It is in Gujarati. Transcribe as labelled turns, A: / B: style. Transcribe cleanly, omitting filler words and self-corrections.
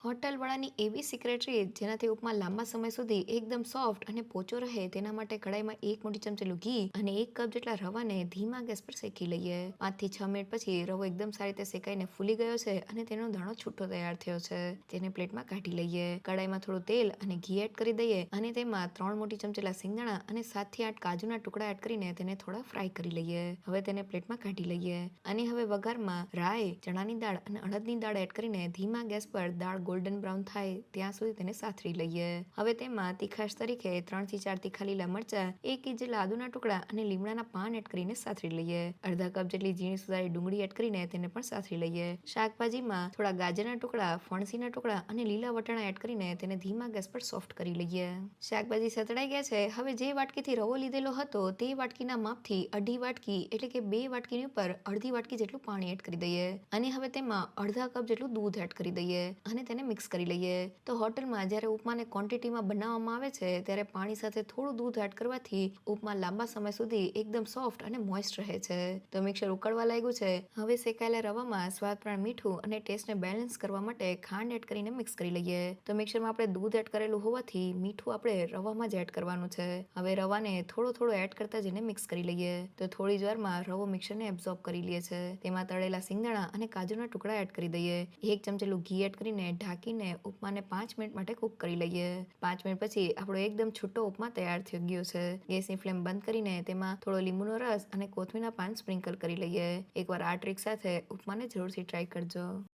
A: હોટલવાળાની એવી સિક્રેટ રીત જેનાથી ઉપમા લાંબા સમય સુધી એકદમ સોફ્ટ અને પોચો રહે તેના માટે કડાઈમાં એક મોટી ચમચેલું ઘી અને 1 કપ જેટલા રવાને ધીમા ગેસ પર શેકી લઈએ. 5 થી 6 મિનિટ પછી રવો એકદમ સારી રીતે શેકાઈને ફૂલી ગયો છે અને તેનો દાણો છૂટો તૈયાર થયો છે. તેને પ્લેટમાં કાઢી લઈએ. કડાઈમાં થોડું તેલ અને ઘી એડ કરી દઈએ અને તેમાં 3 મોટી ચમચેલા સિંગદાણા અને 7 થી 8 કાજુના ટુકડા એડ કરીને તેને થોડા ફ્રાય કરી લઈએ. હવે તેને પ્લેટમાં કાઢી લઈએ અને હવે વઘારમાં રાઈ, ચણાની દાળ અને અડદની દાળ એડ કરીને ધીમા ગેસ પર દાળ ગોલ્ડન બ્રાઉન થાય ત્યાં સુધી તેને સાતરી લઈએ. હવે તેમાં તીખાશ તરીકે 3 થી 4 તીખા લીલા મરચા, 1 ઇંચ જેટલા આદુના ટુકડા અને લીમડાના પાન એડ કરીને સાતરી લઈએ. અડધા કપ જેટલી ઝીણી સુધારેલી ડુંગળી એડ કરીને તેને પણ સાતરી લઈએ. શાકભાજીમાં થોડા ગાજરના ટુકડા, ફણસીના ટુકડા અને લીલા વટાણા એડ કરીને તેને ધીમા ગેસ પર સોફ્ટ કરી લઈએ. શાકભાજી સતળાઈ ગયા છે. હવે જે વાટકીથી રવો લીધેલો હતો તે વાટકીના માપથી 1/2 વાટકી એટલે કે 2 વાટકીની ઉપર અડધી વાટકી જેટલું પાણી એડ કરી દઈએ અને હવે તેમાં અડધા કપ જેટલું દૂધ એડ કરી દઈએ અને તેને મિક્સ કરી લઈએ. તો હોટલમાં જ્યારે ઉપમાને ક્વોન્ટિટીમાં બનાવવામાં આવે છે ત્યારે પાણી સાથે થોડું દૂધ એડ કરવાથી ઉપમા લાંબા સમય સુધી એકદમ સોફ્ટ અને મોઇસ્ટ રહે છે. તો મિક્સર ઉકળવા લાગ્યું છે. હવે શેકાયેલા રવામાં સ્વાદ પ્રમાણે મીઠું અને ટેસ્ટને બેલેન્સ કરવા માટે ખાંડ એડ કરીને મિક્સ કરી લઈએ. તો મિક્સરમાં આપણે દૂધ એડ કરેલું હોવાથી મીઠું આપણે રવામાં જ એડ કરવાનું છે. હવે રવાને થોડો એડ કરતા જઈને મિક્સ કરી લઈએ. તો થોડી જ વારમાં રવો મિક્સરને એબ્ઝોર્બ કરી લે છે. તેમાં તળેલા સિંગદાણા અને કાજુના ટુકડા એડ કરી દઈએ. 1 ચમચેલું ઘી એડ કરીને ઢાંકીને ઉપમાને 5 મિનિટ માટે કૂક કરી લઈએ. 5 મિનિટ પછી આપણો એકદમ છૂટો ઉપમા તૈયાર થઈ ગયો છે. ગેસની ફ્લેમ બંધ કરીને તેમાં થોડો લીંબુનો રસ અને કોથમીરના પાન સ્પ્રિંકલ કરી લઈએ. એકવાર આ ટ્રીક સાથે ઉપમાને જરૂરથી ટ્રાય કરજો.